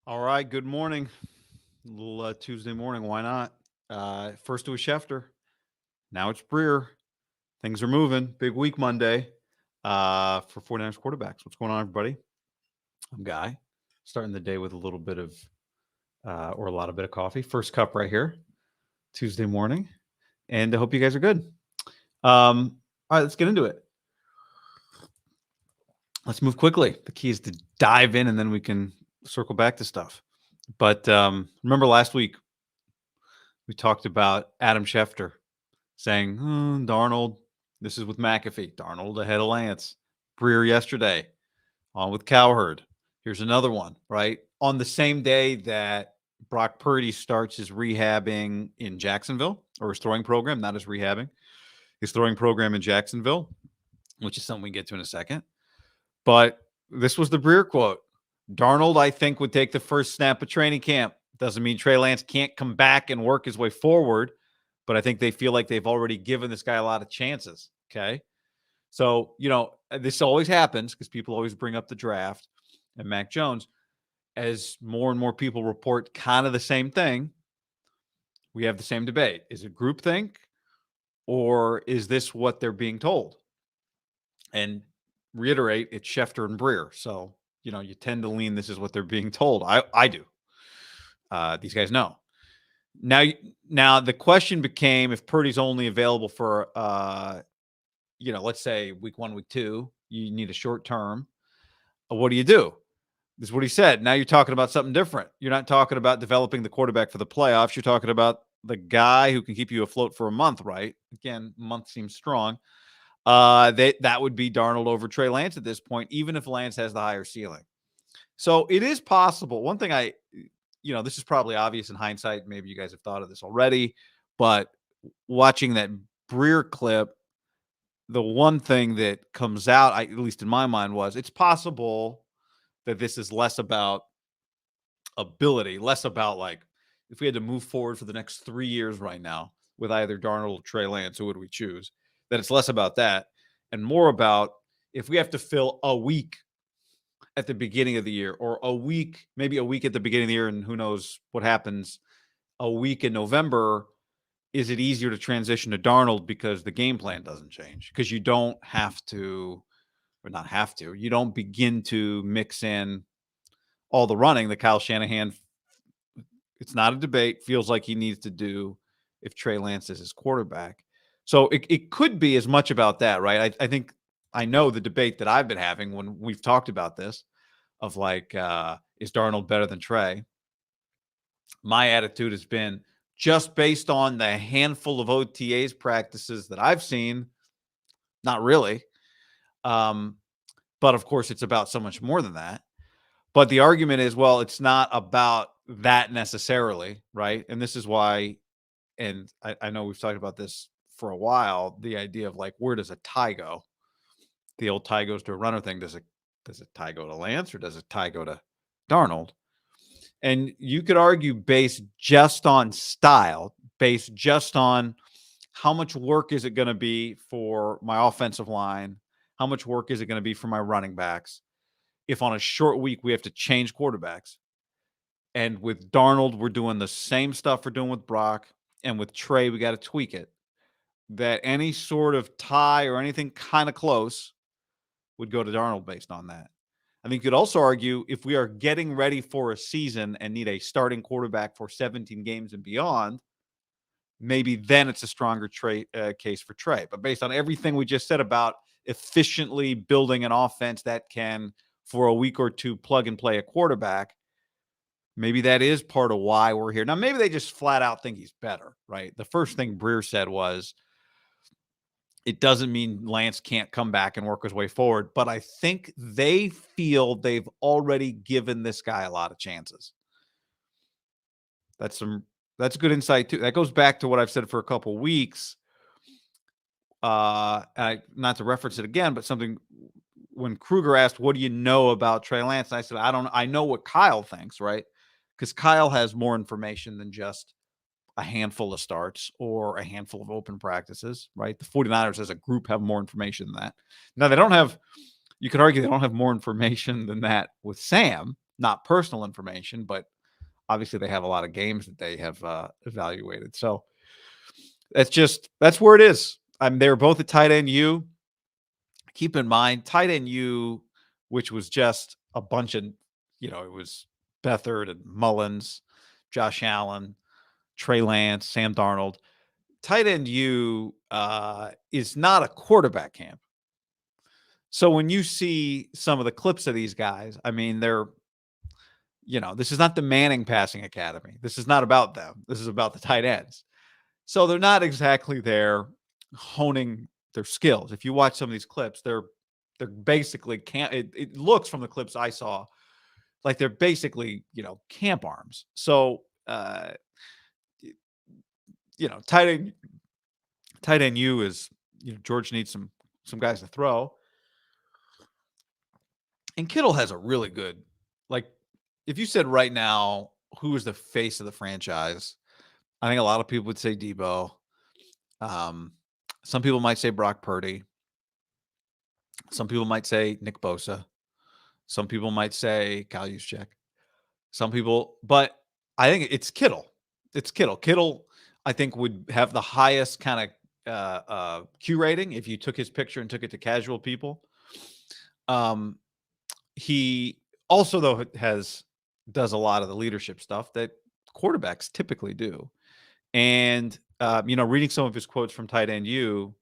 All right. Good morning. A little Tuesday morning. Why not? First it was Schefter. Now it's Breer. Things are moving. Big week Monday for 49ers quarterbacks. What's going on, everybody? I'm Guy. Starting the day with a little bit of, or a lot of bit of coffee. First cup right here, Tuesday morning. And I hope you guys are good. All right, let's get into it. Let's move quickly. The key is to dive in and then we can circle back to stuff. But remember last week, we talked about Adam Schefter saying, Darnold, this is with McAfee. Darnold ahead of Lance. Breer yesterday, on with Cowherd. Here's another one, right? On the same day that Brock Purdy starts his rehabbing in Jacksonville, or his throwing program, not his rehabbing, his throwing program in Jacksonville, which is something we can get to in a second. But this was the Breer quote. Darnold, I think, would take the first snap of training camp. Doesn't mean Trey Lance can't come back and work his way forward, but I think they feel like they've already given this guy a lot of chances. Okay. So, this always happens because people always bring up the draft and Mac Jones. As more and more people report kind of the same thing, we have the same debate. Is it groupthink or is this what they're being told? And reiterate, it's Schefter and Breer. So, you tend to lean this is what they're being told. I do. These guys know. Now the question became if Purdy's only available for, let's say week 1, week 2, you need a short term. What do you do? This is what he said. Now you're talking about something different. You're not talking about developing the quarterback for the playoffs. You're talking about the guy who can keep you afloat for a month, right? Again, month seems strong. That would be Darnold over Trey Lance at this point, even if Lance has the higher ceiling. So it is possible. One thing this is probably obvious in hindsight. Maybe you guys have thought of this already, but watching that Breer clip, the one thing that comes out, at least in my mind, was it's possible that this is less about ability, less about like if we had to move forward for the next 3 years right now with either Darnold or Trey Lance, who would we choose? That it's less about that and more about if we have to fill a week at the beginning of the year or maybe a week at the beginning of the year, and who knows what happens a week in November, is it easier to transition to Darnold because the game plan doesn't change? Because you don't have to, or not have to, you don't begin to mix in all the running that Kyle Shanahan, it's not a debate, feels like he needs to do if Trey Lance is his quarterback. So it could be as much about that, right? I think I know the debate that I've been having when we've talked about this of like, is Darnold better than Trey? My attitude has been just based on the handful of OTAs practices that I've seen, not really. But of course, it's about so much more than that. But the argument is, well, it's not about that necessarily, right? And this is why, and I know we've talked about this for a while, the idea of like, where does a tie go? The old tie goes to a runner thing. Does a tie go to Lance or does a tie go to Darnold? And you could argue based just on style, based just on how much work is it going to be for my offensive line? How much work is it going to be for my running backs? If on a short week we have to change quarterbacks. And with Darnold, we're doing the same stuff we're doing with Brock. And with Trey, we got to tweak it. That any sort of tie or anything kind of close would go to Darnold based on that. I think you could also argue if we are getting ready for a season and need a starting quarterback for 17 games and beyond, maybe then it's a stronger case for Trey. But based on everything we just said about efficiently building an offense that can, for a week or two, plug and play a quarterback, maybe that is part of why we're here. Now, maybe they just flat out think he's better, right? The first thing Breer said was, it doesn't mean Lance can't come back and work his way forward, but I think they feel they've already given this guy a lot of chances. That's good insight too. That goes back to what I've said for a couple of weeks. Not to reference it again, but something when Kruger asked, what do you know about Trey Lance? And I said, I know what Kyle thinks, right? Because Kyle has more information than just a handful of starts or a handful of open practices, right? The 49ers as a group have more information than that. Now, you could argue they don't have more information than that with Sam, not personal information, but obviously they have a lot of games that they have evaluated. So that's where it is. They were both at tight end U. Keep in mind, tight end U, which was just a bunch of, it was Beathard and Mullins, Josh Allen, Trey Lance, Sam Darnold. Tight end U is not a quarterback camp. So when you see some of the clips of these guys, I mean, this is not the Manning Passing Academy. This is not about them. This is about the tight ends. So they're not exactly there honing their skills. If you watch some of these clips, they're basically it looks from the clips I saw like they're basically, camp arms. So tight end U is, George needs some guys to throw. And Kittle has a really good, like, if you said right now who is the face of the franchise, I think a lot of people would say Debo. Some people might say Brock Purdy. Some people might say Nick Bosa. Some people might say Kyle Juszczyk. Some people, but I think it's Kittle. It's Kittle. Kittle, I think, would have the highest kind of Q rating if you took his picture and took it to casual people. He also, though, does a lot of the leadership stuff that quarterbacks typically do. And, reading some of his quotes from tight end U,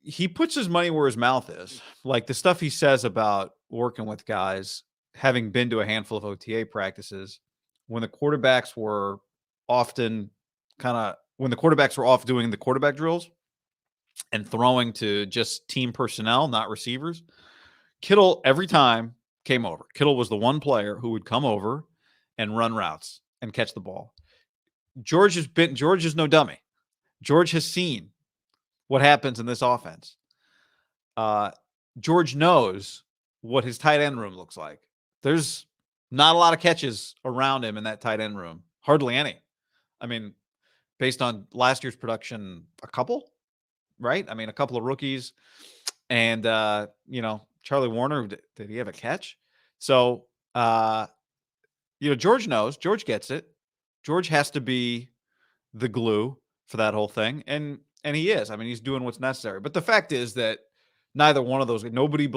he puts his money where his mouth is. Like the stuff he says about working with guys, having been to a handful of OTA practices, when the quarterbacks were off doing the quarterback drills and throwing to just team personnel, not receivers, Kittle every time came over. Kittle was the one player who would come over and run routes and catch the ball. George is no dummy. George has seen what happens in this offense. George knows what his tight end room looks like. There's not a lot of catches around him in that tight end room. Hardly any. I mean, based on last year's production, a couple, right? I mean, a couple of rookies. And, Charlie Warner, did he have a catch? So, George knows. George gets it. George has to be the glue for that whole thing. And he is. I mean, he's doing what's necessary. But the fact is that neither one of those, nobody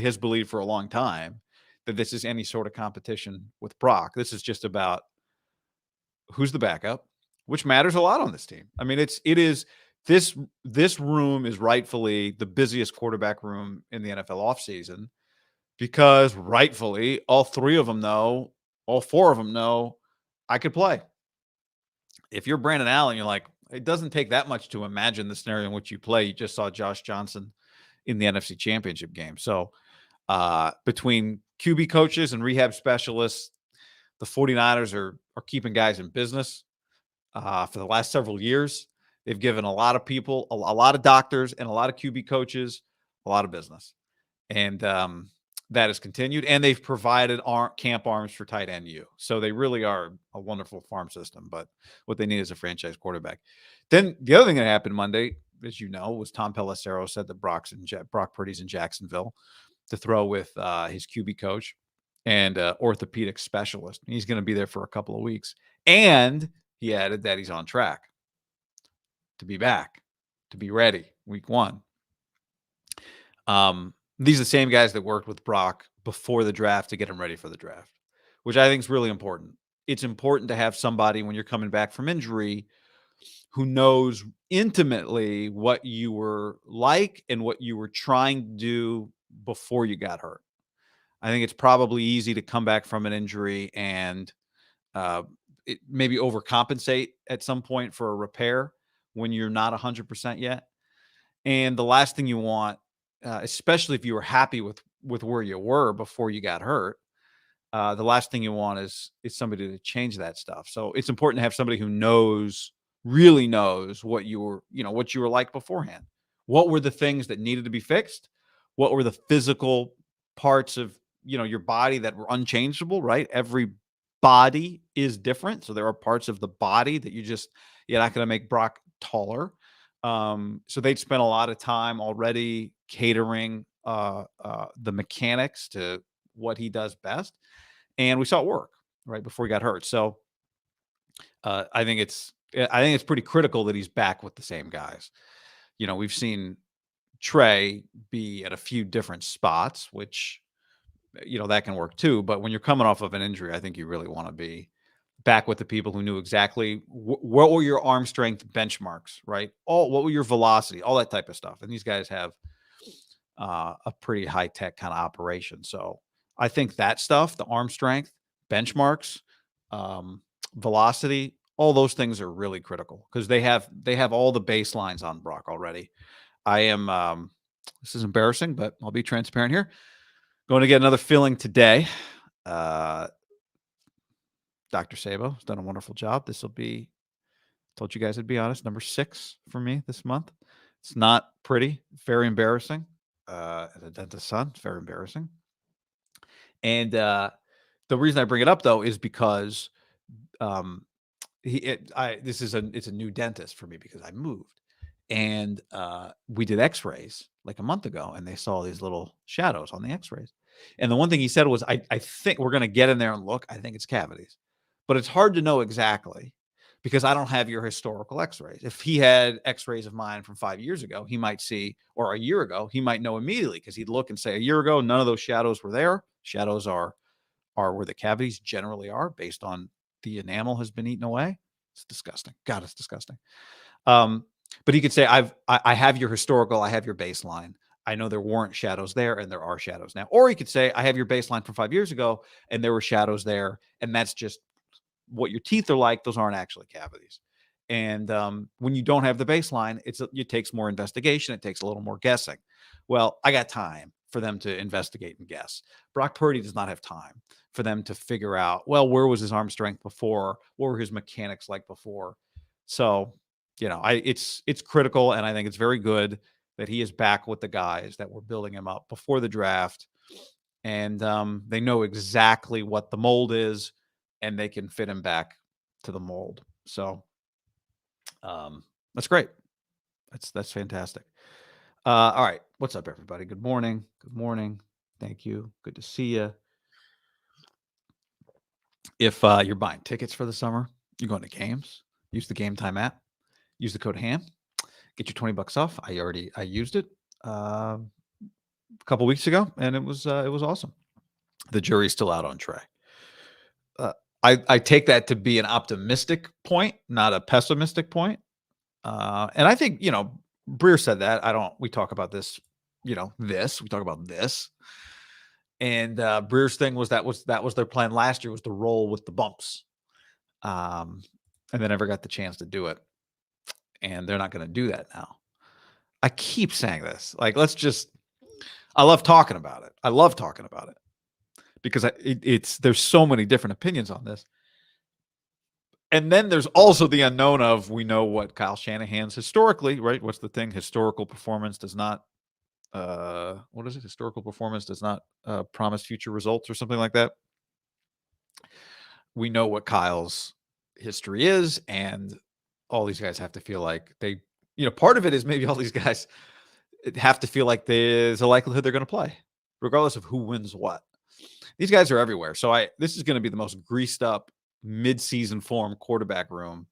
has believed for a long time that this is any sort of competition with Brock. This is just about who's the backup, which matters a lot on this team. I mean, this room is rightfully the busiest quarterback room in the NFL offseason because rightfully all four of them know I could play. If you're Brandon Allen, you're like, it doesn't take that much to imagine the scenario in which you play. You just saw Josh Johnson in the NFC Championship game. So between QB coaches and rehab specialists, the 49ers are keeping guys in business for the last several years. They've given a lot of people, a lot of doctors and a lot of QB coaches, a lot of business. And that has continued. And they've provided camp arms for tight end U. So they really are a wonderful farm system. But what they need is a franchise quarterback. Then the other thing that happened Monday, as you know, was Tom Pelissero said that Brock Purdy's in Jacksonville to throw with his QB coach and orthopedic specialist. He's going to be there for a couple of weeks. And he added that he's on track to be back, to be ready week 1. These are the same guys that worked with Brock before the draft to get him ready for the draft, which I think is really important. It's important to have somebody when you're coming back from injury who knows intimately what you were like and what you were trying to do before you got hurt. I think it's probably easy to come back from an injury and maybe overcompensate at some point for a repair when you're not 100% yet. And the last thing you want, especially if you were happy with where you were before you got hurt, the last thing you want is somebody to change that stuff. So it's important to have somebody who really knows what you were like beforehand. What were the things that needed to be fixed? What were the physical parts of, your body that were unchangeable, right? Every body is different. So there are parts of the body that you're not going to make Brock taller. So they'd spent a lot of time already catering the mechanics to what he does best, and we saw it work right before he got hurt. So I think it's pretty critical that he's back with the same guys. We've seen Trey be at a few different spots, which that can work too. But when you're coming off of an injury, I think you really want to be back with the people who knew exactly what were your arm strength benchmarks, right? What were your velocity, all that type of stuff. And these guys have a pretty high tech kind of operation. So I think that stuff, the arm strength, benchmarks, um, velocity, all those things are really critical because they have all the baselines on Brock already. I am. This is embarrassing, but I'll be transparent here. Going to get another filling today. Dr. Sabo has done a wonderful job. This will be, told you guys I'd be honest, number 6 for me this month. It's not pretty, very embarrassing. As a dentist's son, it's very embarrassing. And the reason I bring it up though is because it's a new dentist for me because I moved, and we did X-rays like a month ago, and they saw these little shadows on the X-rays. And the one thing he said was, I think we're going to get in there and look. I think it's cavities, but it's hard to know exactly because I don't have your historical X-rays. If he had X-rays of mine from 5 years ago, he might see, or a year ago, he might know immediately because he'd look and say, a year ago, none of those shadows were there. Shadows are where the cavities generally are based on the enamel has been eaten away. It's disgusting. God, it's disgusting. But he could say, I have your historical, I have your baseline. I know there weren't shadows there and there are shadows now. Or he could say, I have your baseline from 5 years ago and there were shadows there. And that's just what your teeth are like. Those aren't actually cavities. And when you don't have the baseline, it takes more investigation. It takes a little more guessing. Well, I got time for them to investigate and guess. Brock Purdy does not have time for them to figure out, well, where was his arm strength before? What were his mechanics like before? So, it's critical, and I think it's very good that he is back with the guys that were building him up before the draft, and they know exactly what the mold is, and they can fit him back to the mold. So that's great. That's fantastic. All right. What's up, everybody? Good morning. Good morning. Thank you. Good to see you. If you're buying tickets for the summer, you're going to games, use the GameTime app, use the code HAM, get your $20 off. I used it a couple weeks ago, and it was awesome. The jury's still out on Trey. I take that to be an optimistic point, not a pessimistic point. And I think, Breer said that. We talk about this, we talk about this. And Breer's thing was that was their plan last year, was to roll with the bumps. And they never got the chance to do it. And they're not going to do that now. I keep saying this. Like, I love talking about it. I love talking about it because there's so many different opinions on this. And then there's also the unknown of, we know what Kyle Shanahan's historically, right? What's the thing? Historical performance does not, what is it? Historical performance does not promise future results or something like that. We know what Kyle's history is, and all these guys have to feel like they, part of it is maybe all these guys have to feel like there's a likelihood they're going to play, regardless of who wins what. These guys are everywhere. So this is going to be the most greased up mid-season form quarterback room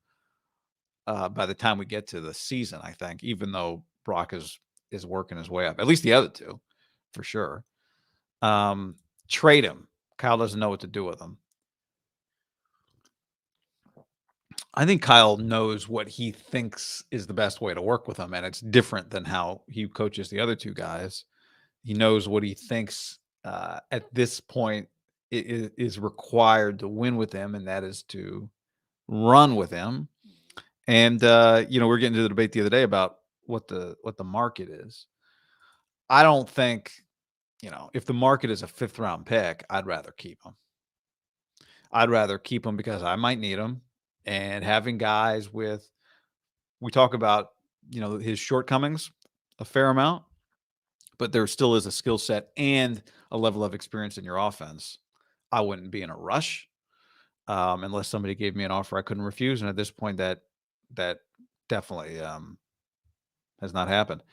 by the time we get to the season, I think, even though Brock is working his way up, at least the other two for sure. Trade him. Kyle doesn't know what to do with him. I think Kyle knows what he thinks is the best way to work with him, and it's different than how he coaches the other two guys. He knows what he thinks at this point is required to win with him, and that is to run with him. And we're getting to the debate the other day about what the market is. I don't think, if the market is a 5th round pick, I'd rather keep him. I'd rather keep him because I might need him. And having guys we talk about, his shortcomings a fair amount, but there still is a skill set and a level of experience in your offense. I wouldn't be in a rush unless somebody gave me an offer I couldn't refuse. And at this point, that definitely has not happened.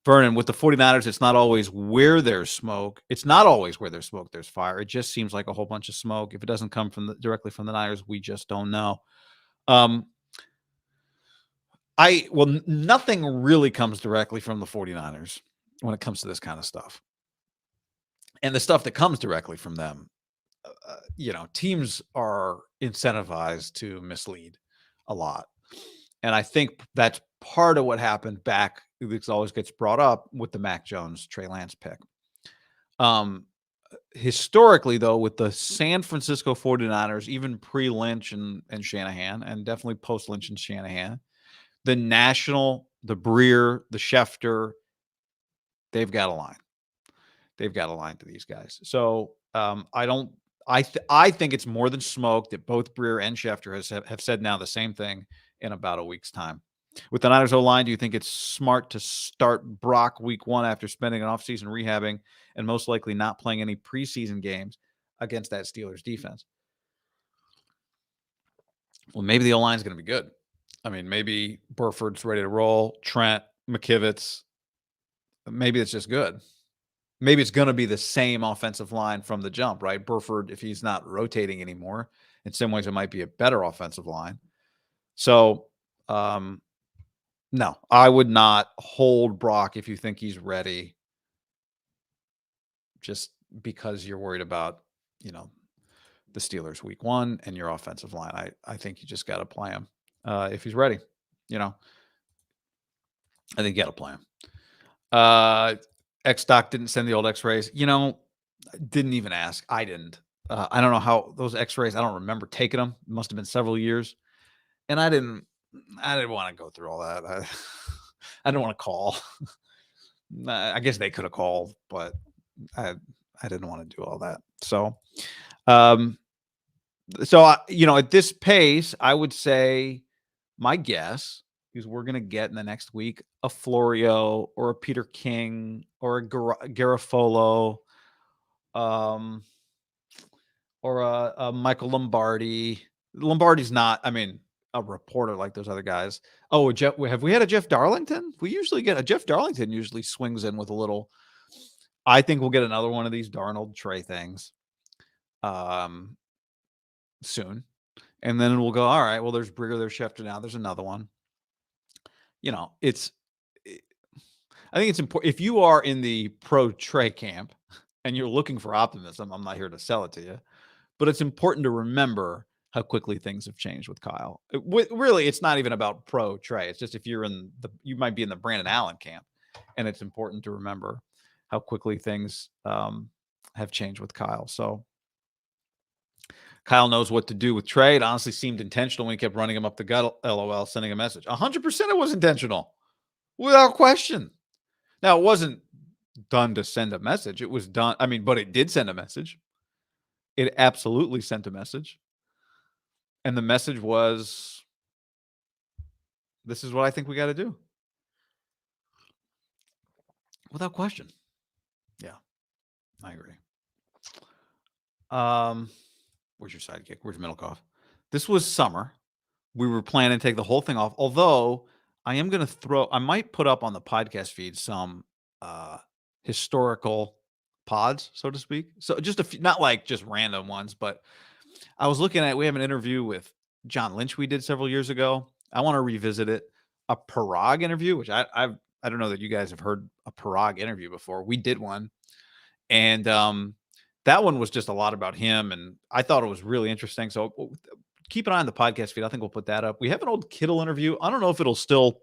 Vernon, with the 49ers, it's not always where there's smoke. It's not always where there's smoke, there's fire. It just seems like a whole bunch of smoke. If it doesn't come directly from the Niners, we just don't know. Nothing really comes directly from the 49ers when it comes to this kind of stuff. And the stuff that comes directly from them, teams are incentivized to mislead a lot. And I think that's part of what happened back. This always gets brought up with the Mac Jones, Trey Lance pick. Historically, though, with the San Francisco 49ers, even pre-Lynch and Shanahan, and definitely post-Lynch and Shanahan, the National, the Breer, the Schefter, they've got a line. They've got a line to these guys. So I think it's more than smoke that both Breer and Schefter have said now the same thing in about a week's time. With the Niners O-line, do you think it's smart to start Brock week 1 after spending an offseason rehabbing and most likely not playing any preseason games against that Steelers defense? Well, maybe the O-line is going to be good. I mean, maybe Burford's ready to roll. Trent, McKivitz, maybe it's just good. Maybe it's going to be the same offensive line from the jump, right? Burford, if he's not rotating anymore, in some ways it might be a better offensive line. So, no, I would not hold Brock if you think he's ready just because you're worried about, the Steelers week 1 and your offensive line. I think you just got to play him if he's ready. I think you got to play him. X-Doc didn't send the old X-rays. Didn't even ask. I didn't. I don't know how those X-rays, I don't remember taking them. It must have been several years. And I didn't want to go through all that. I didn't want to call. I guess they could have called, but I didn't want to do all that. So, at this pace, I would say my guess is we're going to get in the next week a Florio or a Peter King or a Garofolo, or a Michael Lombardi. Lombardi's not, a reporter like those other guys. Oh, have we had a Jeff Darlington? We usually get a Jeff Darlington usually swings in with a little. I think we'll get another one of these Darnold Trey things soon. And then we'll go, all right, well, there's Brigger, there's Schefter now. There's another one. I think it's important. If you are in the pro Trey camp and you're looking for optimism, I'm not here to sell it to you, but it's important to remember how quickly things have changed with Kyle. Really, it's not even about pro Trey. It's just if you're you might be in the Brandon Allen camp, and it's important to remember how quickly things have changed with Kyle. So Kyle knows what to do with Trey. It honestly seemed intentional when he kept running him up the gut, LOL, sending a message. 100% it was intentional, without question. Now, it wasn't done to send a message. It was done. But it did send a message. It absolutely sent a message. And the message was, this is what I think we got to do. Without question. Yeah, I agree. Where's your sidekick? Where's MIDDLEKAUFF? This was summer. We were planning to take the whole thing off. Although I might put up on the podcast feed some historical pods, so to speak. So just a few, not like just random ones, but I was looking at, we have an interview with John Lynch we did several years ago. I want to revisit it. A Parag interview, which I don't know that you guys have heard a Parag interview before. We did one. And that one was just a lot about him. And I thought it was really interesting. So keep an eye on the podcast feed. I think we'll put that up. We have an old Kittle interview. I don't know if it'll still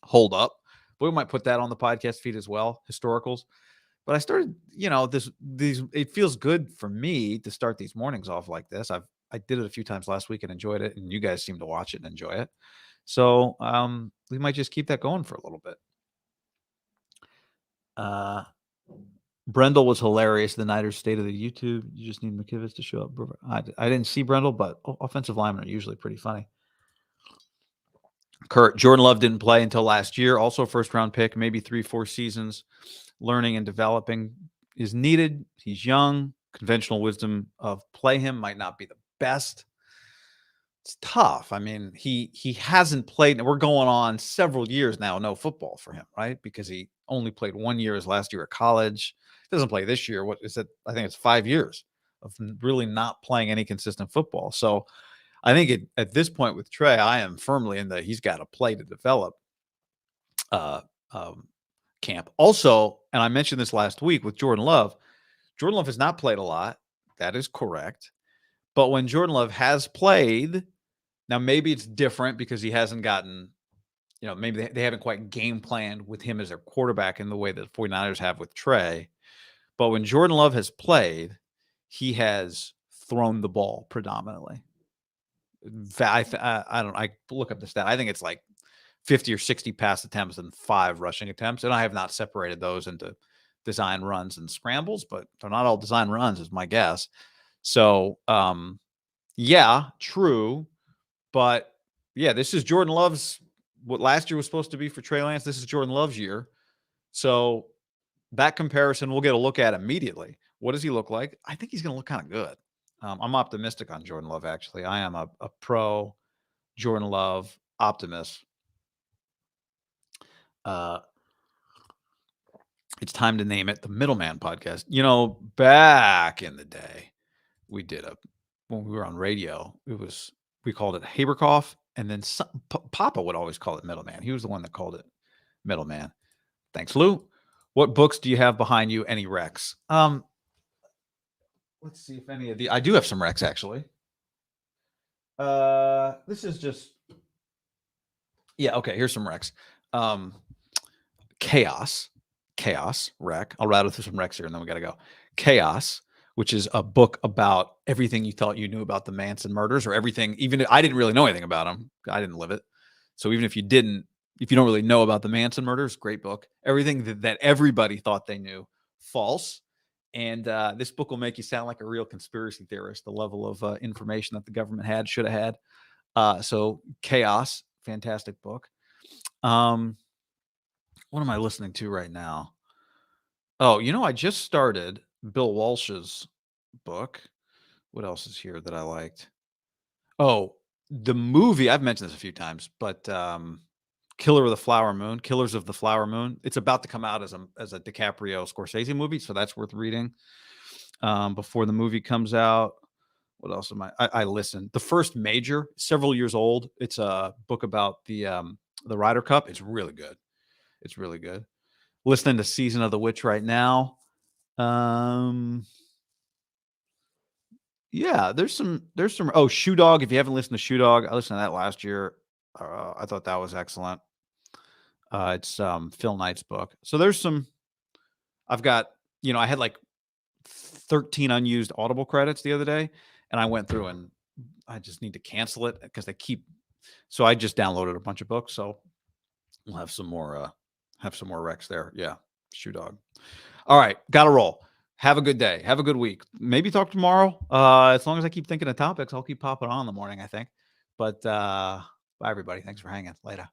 hold up, but we might put that on the podcast feed as well, historicals. But I started, it feels good for me to start these mornings off like this. I did it a few times last week and enjoyed it, and you guys seem to watch it and enjoy it. So we might just keep that going for a little bit. Brendel was hilarious. The Niners State of the YouTube. You just need McKivitz to show up. I didn't see Brendel, but offensive linemen are usually pretty funny. Kurt, Jordan Love didn't play until last year. Also a first-round pick, maybe 3-4 seasons. Learning and developing is needed. He's young. Conventional wisdom of play him might not be the best. It's tough. I mean, he hasn't played, and we're going on several years now, no football for him, right? Because he only played 1 year his last year at college. He doesn't play this year. What is it? I think it's 5 years of really not playing any consistent football. So I think at this point with Trey, I am firmly in the he's got to play to develop uh, um, camp. Also, and I mentioned this last week with Jordan Love. Jordan Love has not played a lot. That is correct. But when Jordan Love has played, now maybe it's different because he hasn't gotten, maybe they haven't quite game planned with him as their quarterback in the way that the 49ers have with Trey. But when Jordan Love has played, he has thrown the ball predominantly. I look up the stat. I think it's like 50 or 60 pass attempts and 5 rushing attempts. And I have not separated those into design runs and scrambles, but they're not all design runs is my guess. So, yeah, true. But yeah, this is Jordan Love's, what last year was supposed to be for Trey Lance. This is Jordan Love's year. So that comparison we'll get a look at immediately. What does he look like? I think he's going to look kind of good. I'm optimistic on Jordan Love, actually. I am a pro Jordan Love optimist. It's time to name it the Middleman Podcast. Back in the day, we did when we were on radio, we called it Haberkoff, and then Papa would always call it Middleman. He was the one that called it Middleman. Thanks, Lou. What books do you have behind you? Any Rex? Let's see if any of the. I do have some Rex actually. This is just. Yeah. Okay. Here's some Rex. Chaos Rec. I'll rattle through some Rex here, and then we got to go. Chaos, which is a book about everything you thought you knew about the Manson murders, or everything. Even I didn't really know anything about them. I didn't live it. So even if you don't really know about the Manson murders, great book. Everything that everybody thought they knew, false. And this book will make you sound like a real conspiracy theorist, the level of information that the government should have had. So Chaos, fantastic book. What am I listening to right now? Oh, I just started Bill Walsh's book. What else is here that I liked? Oh, the movie, I've mentioned this a few times, but Killers of the Flower Moon. It's about to come out as a DiCaprio Scorsese movie, so that's worth reading before the movie comes out. What else am I listened? The First Major, several years old. It's a book about the Ryder Cup. It's really good. Listening to Season of the Witch right now. Yeah, there's some. Oh, Shoe Dog. If you haven't listened to Shoe Dog, I listened to that last year. I thought that was excellent. It's Phil Knight's book. So there's some. I've got. I had like 13 unused Audible credits the other day, and I went through and I just need to cancel it because they keep. So I just downloaded a bunch of books. So we'll have some more. Have some more Rex there. Yeah, Shoe Dog. All right, got to roll. Have a good day. Have a good week. Maybe talk tomorrow. As long as I keep thinking of topics, I'll keep popping on in the morning, I think. But bye, everybody. Thanks for hanging. Later.